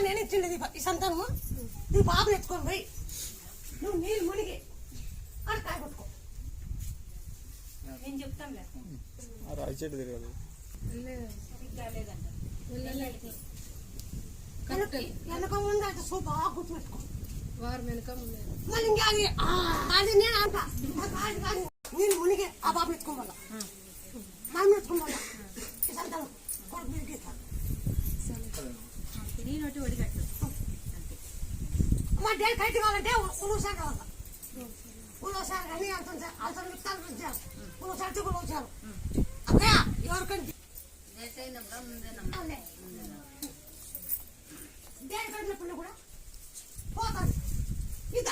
నేను ఇచ్చిండేది ఈ సంతానము నీ బాబు ఎత్తుకొని పోయి నువ్వు నీళ్ళు మునిగి అని కాయ కొట్టుకో. నేను చెప్తాంలే రాయిచెట్టు తిరగదు వెనక ముందు అంటే సో బాగా గుర్తుపెట్టుకో. వారు వెనక ముందు మళ్ళీ ఇంకా అది నేను అంట నేను మునిగి ఆ బాబు ఎత్తుకోవాలా మనం ఎత్తుకోవాలా ఈ సంతానం కొడుకు మీరు గీతాను నోటి ఒడిగట్టు మా డాడీ కైట్ కావాలంటే ఉలవసారి కావాలా. ఉలవసారి కానీ అంత అసలు విత్తాలు పెంచారు ఉలవసారి ఉలవసారు అక్కయ్య ఎవరికంటే డాడీ కట్టినప్పుడు కూడా పోతాను ఇది